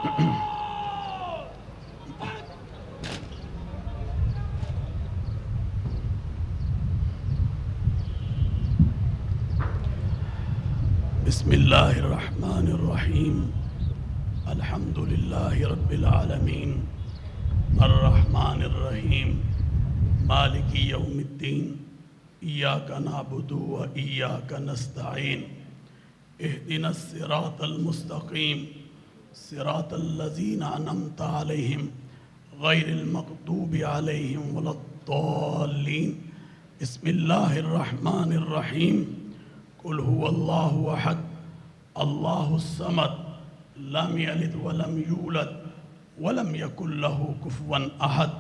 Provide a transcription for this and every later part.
बिस्मिल्लाहिर्रहमानिर्रहीम अल्हम्दुलिल्लाहि रब्बिल आलमीन अर्रहमानिर्रहीम मालिकी यौमिद्दीन इय्याका नअबुदु व इय्याका नस्तईन इहदिनस सिरातल मुस्तकीम सिरातल लज़ीना अनअमता अलैहिम गैरिल मग़दूबि अलैहिम वलद्दाल्लीन बिस्मिल्लाहिर्रहमानिर्रहीम कुल हुवल्लाहु अहद अल्लाहुस समद लम यलिद वलम यूलद वलम यकुल लहू कुफुवन अहद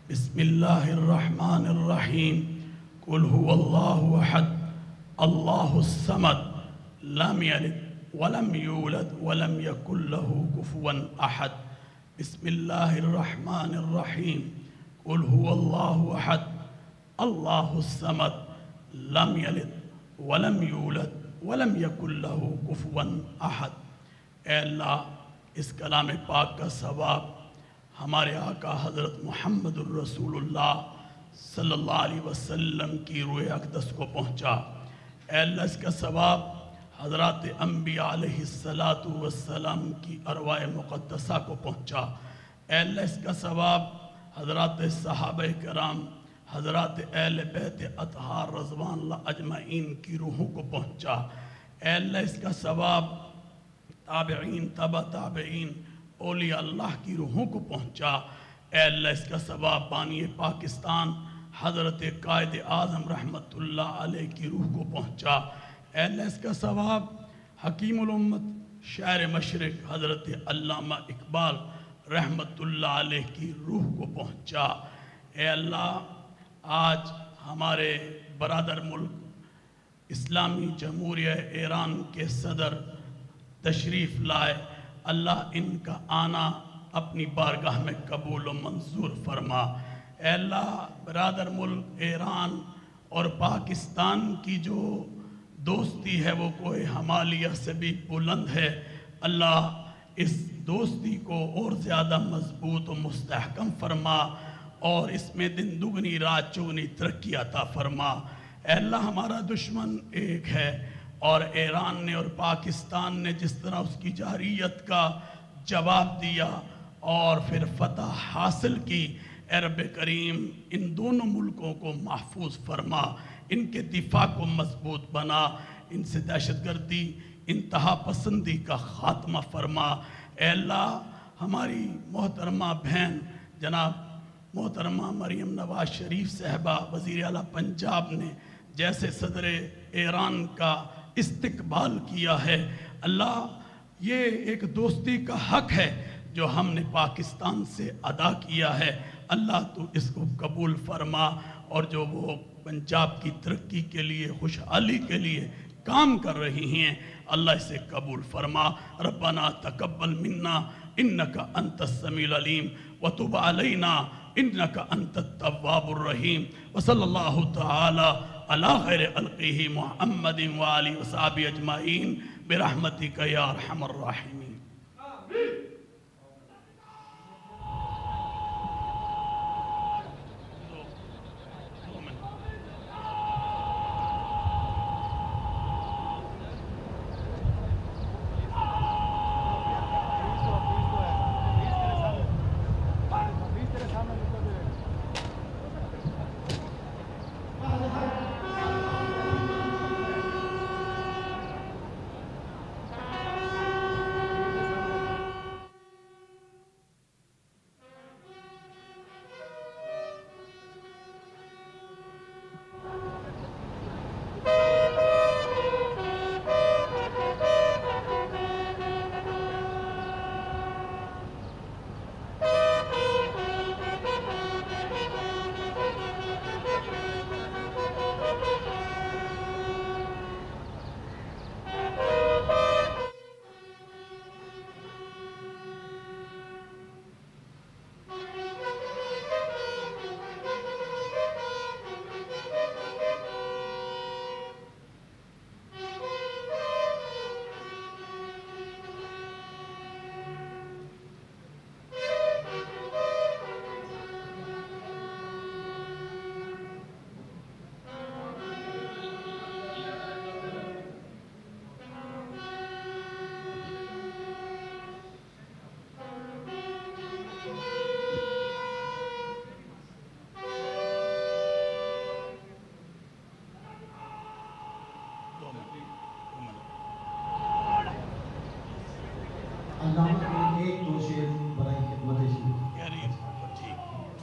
बिस्मिल्लाहिर्रहमानिर्रहीम कुल हुवल्लाहु अहद अल्लाहुस समद लम यलिद वलम यूलद वलम यकुल लहू कुफुवन अहद बिस्मिल्लाहिर्रहमानिर्रहीम कुल हुवल्लाहु अहद अल्लाहुस समद लम यलिद वलम यूलद वलम यकुल लहू कुफुवन अहद। ए अल्लाह, इस कलाम पाक का सवाब हमारे आका हज़रत मुहम्मदुर रसूलुल्लाह सल्लल्लाहु अलैहि वसल्लम की रूह अक़दस को पहुँचा। ए अल्लाह, इसका सवाब हज़रत अंबिया अलैहिस्सलातु वस्सलाम की अरवाए मुक़द्दसा को पहुँचा। ए अल्लाह, इसका सवाब हज़रत सहाबा कराम हज़रत अहले बैत अतहार रज़वानुल्लाह अजमईन की रूहों को पहुँचा। ए अल्लाह, इसका सवाब ताबईन तबा ताबईन औलिया अल्लाह की रूहों को पहुँचा। ए अल्लाह, इसका सवाब बानी पाकिस्तान हज़रत कायद आज़म रहमतुल्लाह अलैह की रूह को पहुँचा। ए अल्लाह, इसका सवाब हकीमुल उम्मत शायर मशरिक़ हज़रत अल्लामा इकबाल रहमतुल्लाह अलैह की रूह को पहुँचा। ए अल्लाह, आज हमारे बरादर मुल्क इस्लामी जमहूरिया ईरान के सदर तशरीफ़ लाए। अल्लाह, इनका आना अपनी बारगाह में कबूल व मंजूर फरमा। ए अल्लाह, बरादर मुल्क ईरान और पाकिस्तान की जो दोस्ती है वो कोई हिमालय से भी बुलंद है। अल्लाह, इस दोस्ती को और ज़्यादा मजबूत व मुस्तहकम फरमा और इसमें दिन दुगनी रात चौगनी तरक्की अता फरमा। अल्लाह, हमारा दुश्मन एक है और ईरान ने और पाकिस्तान ने जिस तरह उसकी जारियत का जवाब दिया और फिर फतह हासिल की, रब करीम इन दोनों मुल्कों को महफूज फरमा, इनके दिफा को मजबूत बना, इनसे दहशतगर्दी इंतहा पसंदी का ख़ात्मा फरमा। अल्लाह, हमारी मोहतरमा बहन जनाब मोहतरमा मरियम नवाज शरीफ साहबा वज़ीर आला पंजाब ने जैसे सदर ईरान का इस्तकबाल किया है, अल्लाह, ये एक दोस्ती का हक है जो हमने पाकिस्तान से अदा किया है। अल्लाह, तू इसको कबूल फरमा और जो वो पंजाब की तरक्की के लिए खुशहाली के लिए काम कर रही हैं, अल्लाह इसे कबूल फरमा। रब्बना तकब्बल मिन्ना इन्नका अंतस समीउल अलीम व तुब अलैना इन्नका अंतत तव्वाबुर रहीम व सल्लल्लाहु तआला अला खैर खल्क़िही मुहम्मदिन व आलिहि व सहबिही अजमईन बिरहमतिका या अरहमर राहिमीन।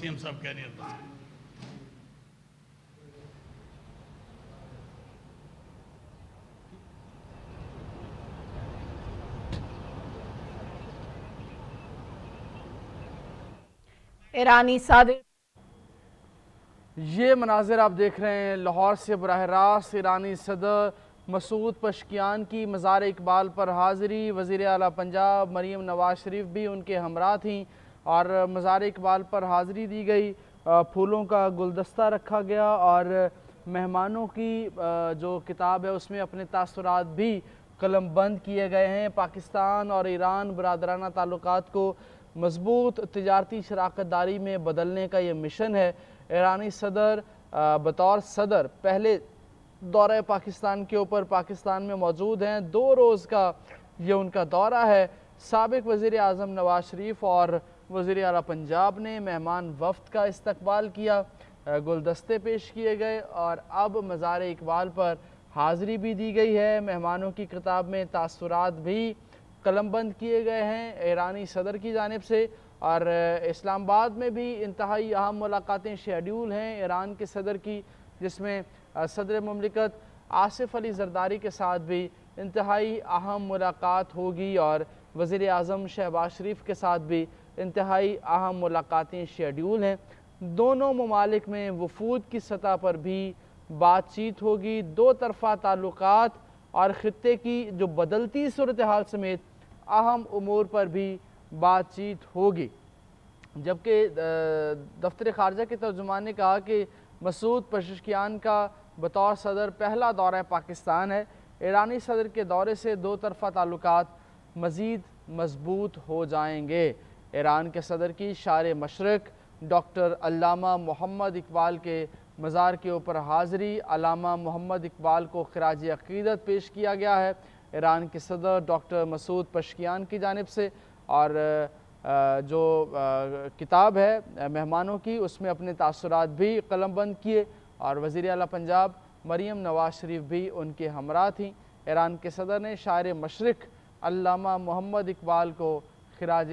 वसीम साहब कह रही है। ईरानी सदर। ये मनाजिर आप देख रहे हैं लाहौर से बराह रास्त ईरानी सदर मसूद पशकियान की मज़ार इकबाल पर हाज़िरी। वज़ीर आला पंजाब मरीम नवाज शरीफ भी उनके हमरा थीं और मज़ार इकबाल पर हाज़िरी दी गई। फूलों का गुलदस्ता रखा गया और मेहमानों की जो किताब है उसमें अपने तासुरात भी कलम बंद किए गए हैं। पाकिस्तान और ईरान बरादराना ताल्लुकात को मजबूत तिजारती शराकत दारी में बदलने का ये मिशन है। ईरानी सदर बतौर सदर पहले दौरे पाकिस्तान के ऊपर पाकिस्तान में मौजूद हैं। 2 रोज़ का ये उनका दौरा है। साबिक वज़ीर आज़म नवाज शरीफ और वज़ीर आला पंजाब ने मेहमान वफ़द का इस्तकबाल किया, गुलदस्ते पेश किए गए और अब मज़ार इकबाल पर हाज़िरी भी दी गई है। मेहमानों की किताब में तासुरात भी कलमबंद किए गए हैं ईरानी सदर की जानिब से। और इस्लामाबाद में भी इंतहाई अहम मुलाकातें शेड्यूल हैं ईरान के सदर की, जिसमें सदर मुमलिकत आसिफ अली ज़रदारी के साथ भी इंतहाई अहम मुलाकात होगी और वज़ीर आज़म शहबाज शरीफ के साथ भी इंतहाई अहम मुलाकातें शेड्यूल हैं। दोनों ममालिक में वफूद की सतह पर भी बातचीत होगी। 2 तरफ़ा ताल्लुकात और ख़ित्ते की जो बदलती सूरत हाल समेत अहम उमूर पर भी बातचीत होगी। जबकि दफ्तर ख़ारजा के तर्जुमान ने कहा कि मसूद पशकियान का बतौर सदर पहला दौरा पाकिस्तान है। ईरानी सदर के दौरे से 2 तरफ़ा ताल्लुकात मज़ीद मजबूत हो जाएंगे। ईरान के सदर की शार मशरक़ डॉक्टर अल्लामा मोहम्मद इकबाल के मज़ार के ऊपर हाज़िरी। अल्लामा मोहम्मद इकबाल को खिराज अक़ीदत पेश किया गया है ईरान के सदर डॉक्टर मसूद पशकियान की जानिब से। और जो किताब है मेहमानों की उसमें अपने तासुरात भी कलमबंद किए और वज़ीर आला पंजाब मरीम नवाज शरीफ भी उनके हमरा थीं। ईरान के सदर ने शायर मशरक़ अल्लामा मोहम्मद इकबाल को खिराज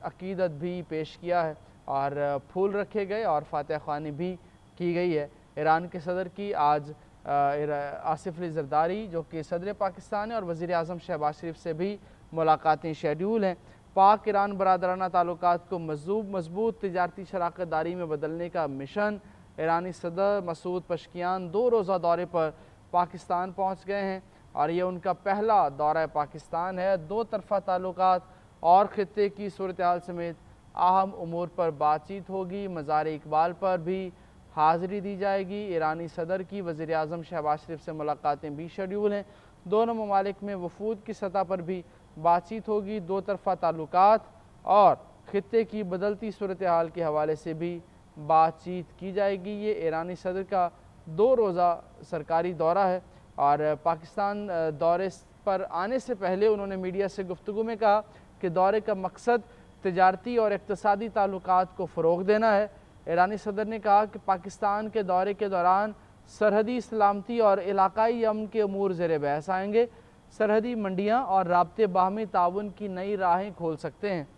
अक़ीदत भी पेश किया है और फूल रखे गए और फातिहा ख़्वानी भी की गई है। ईरान के सदर की आज आसिफ अली ज़रदारी जो कि सदर पाकिस्तान है और वज़ीर आज़म शहबाज शरीफ से भी मुलाकातें शेड्यूल हैं। पाक ईरान बरादराना ताल्लुकात को मजबूत तिजारती शराकत दारी में बदलने का मिशन। ईरानी सदर मसूद पशकियान 2 रोज़ा दौरे पर पाकिस्तान पहुँच गए हैं और ये उनका पहला दौरा पाकिस्तान है। 2 तरफ़ा ताल्लुकात और ख़ित्ते की सूरत हाल समेत अहम उमूर पर बातचीत होगी। मज़ार इकबाल पर भी हाज़िरी दी जाएगी। ईरानी सदर की वज़ीर आज़म शहबाज शरीफ से मुलाकातें भी शेड्यूल हैं। दोनों ममालिक में वफूद की सतह पर भी बातचीत होगी। 2 तरफ़ा ताल्लुकात और ख़ित्ते की बदलती सूरत हाल के हवाले से भी बातचीत की जाएगी। ये ईरानी सदर का 2 रोज़ा सरकारी दौरा है और पाकिस्तान दौरे पर आने से पहले उन्होंने मीडिया से गुफ्तगू में कहा कि दौरे का मकसद तिजारती और इक़्तिसादी ताल्लुकात को फ़रोग़ देना है। ईरानी सदर ने कहा कि पाकिस्तान के दौरे के दौरान सरहदी सलामती और इलाकाई अमन के अमूर ज़ेर बहस आएंगे। सरहदी मंडियाँ और राब्ते बाहमी ताउन की नई राहें खोल सकते हैं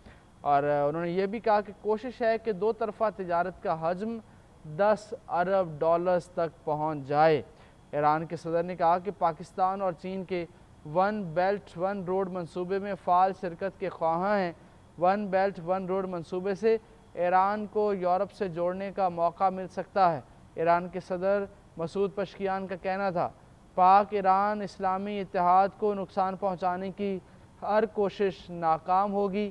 और उन्होंने ये भी कहा कि कोशिश है कि 2 तरफ़ा तिजारत का हजम 10 अरब डॉलर्स तक पहुँच जाए। ईरान के सदर ने कहा कि पाकिस्तान और चीन के 1 बेल्ट 1 रोड मनसूबे में फ़ाल शिरकत के ख्वाहां हैं। 1 बेल्ट 1 रोड मनसूबे से ईरान को यूरोप से जोड़ने का मौका मिल सकता है। ईरान के सदर मसूद पशकियान का कहना था पाक ईरान इस्लामी इत्तेहाद को नुकसान पहुँचाने की हर कोशिश नाकाम होगी।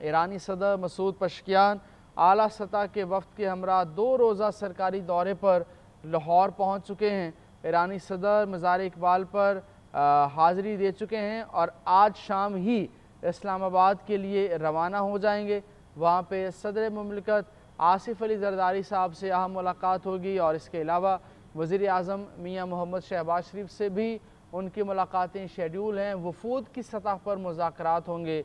ईरानी सदर मसूद पशकियान आला सतह के वफ़द के हमरा 2 रोज़ा सरकारी दौरे पर लाहौर पहुँच चुके हैं। ईरानी सदर मज़ार इकबाल पर हाज़िरी दे चुके हैं और आज शाम ही इस्लामाबाद के लिए रवाना हो जाएंगे। वहाँ पे सदर मुमलिकत आसिफ अली ज़रदारी साहब से अहम मुलाकात होगी और इसके अलावा वज़ीर आज़म मियाँ मोहम्मद शहबाज शरीफ से भी उनकी मुलाकातें शेड्यूल हैं। वफूद की सतह पर मुज़ाकरात होंगे